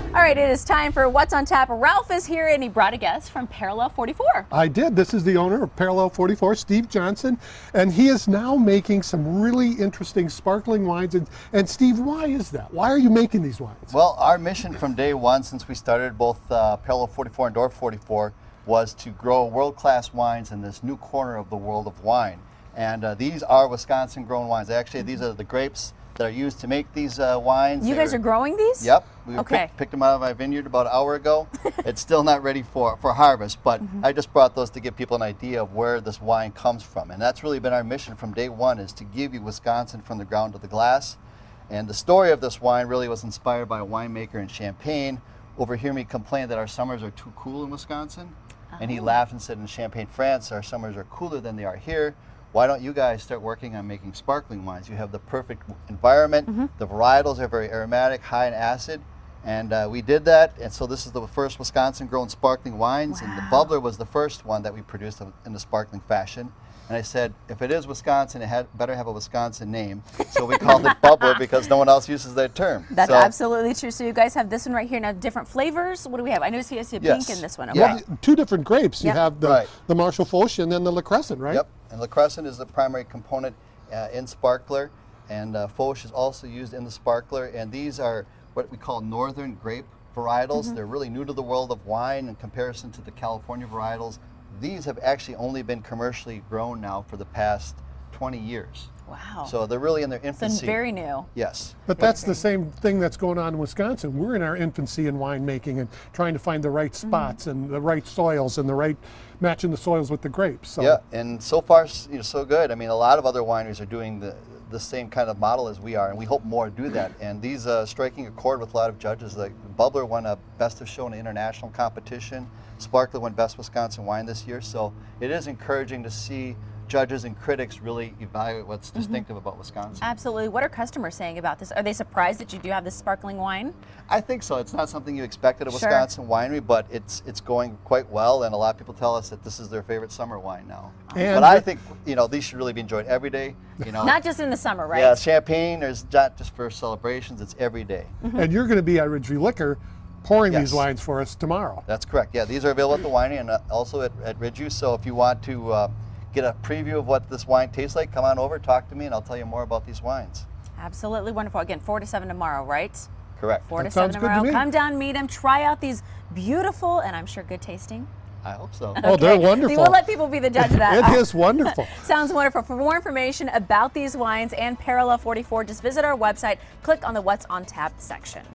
All right, it is time for What's on Tap. Ralph is here and he brought a guest from Parallel 44. I did. This is the owner of Parallel 44, Steve Johnson, and he is now making some really interesting sparkling wines. And Steve, why is that? Why are you making these wines? Well, our mission from day one, since we started both Parallel 44 and Door 44, was to grow world-class wines in this new corner of the world of wine. And these are Wisconsin-grown wines. Actually, these are the grapes that are used to make these wines. You guys are growing these? Yep. We Okay. picked them out of my vineyard about an hour ago. It's still not ready for harvest, but I just brought those to give people an idea of where this wine comes from. And that's really been our mission from day one, is to give you Wisconsin from the ground to the glass. And the story of this wine really was inspired by a winemaker in Champaign. Overhear me complain that our summers are too cool in Wisconsin. And he laughed and said, in Champagne, France, our summers are cooler than they are here. Why don't you guys start working on making sparkling wines? You have the perfect environment. The varietals are very aromatic, high in acid. And we did that. And so this is the first Wisconsin-grown sparkling wines. Wow. And the bubbler was the first one that we produced in the sparkling fashion. And I said, if it is Wisconsin, it better have a Wisconsin name. So we called it bubbler because no one else uses that term. That's absolutely true. So you guys have this one right here. Now, different flavors. What do we have? I know you see a pink in this one. Okay. Yeah. Two different grapes. You Yep. have the Marshall Foch and then the Le Crescent, right? Yep. And Le Crescent is the primary component in Sparkler. And Foch is also used in the Sparkler. And these are what we call northern grape varietals. They're really new to the world of wine in comparison to the California varietals. These have actually only been commercially grown now for the past 20 years. Wow. So they're really in their infancy. So very new. Yes. But that's the same thing that's going on in Wisconsin. We're in our infancy in winemaking and trying to find the right spots and the right soils and the right matching the soils with the grapes. So. Yeah, and so far, so good. I mean, a lot of other wineries are doing the same kind of model as we are, and we hope more do that. And these striking a chord with a lot of judges. Like Bubbler won a Best of Show in an international competition. Sparkler won Best Wisconsin Wine this year. So it is encouraging to see judges and critics really evaluate what's distinctive about Wisconsin. Absolutely. What are customers saying about this? Are they surprised that you do have this sparkling wine? I think so. It's not something you expect at a Wisconsin winery, but it's going quite well, and a lot of people tell us that this is their favorite summer wine now. And but I think these should really be enjoyed every day. Not just in the summer, right? Yeah, Champagne is not just for celebrations; it's every day. And you're going to be at Ridgeview Liquor pouring Yes. these wines for us tomorrow. That's correct. Yeah, these are available at the winery and also at Ridgeview. So if you want to get a preview of what this wine tastes like, come on over, talk to me, and I'll tell you more about these wines. Absolutely wonderful. Again, 4 to 7 tomorrow, right? Correct. 4 to That 7 sounds good to tomorrow. me. Come down, meet them, try out these beautiful and I'm sure good tasting. I hope so. Oh, they're wonderful. We'll let people be the judge of that. It is wonderful. Sounds wonderful. For more information about these wines and Parallel 44, just visit our website, click on the What's on Tap section.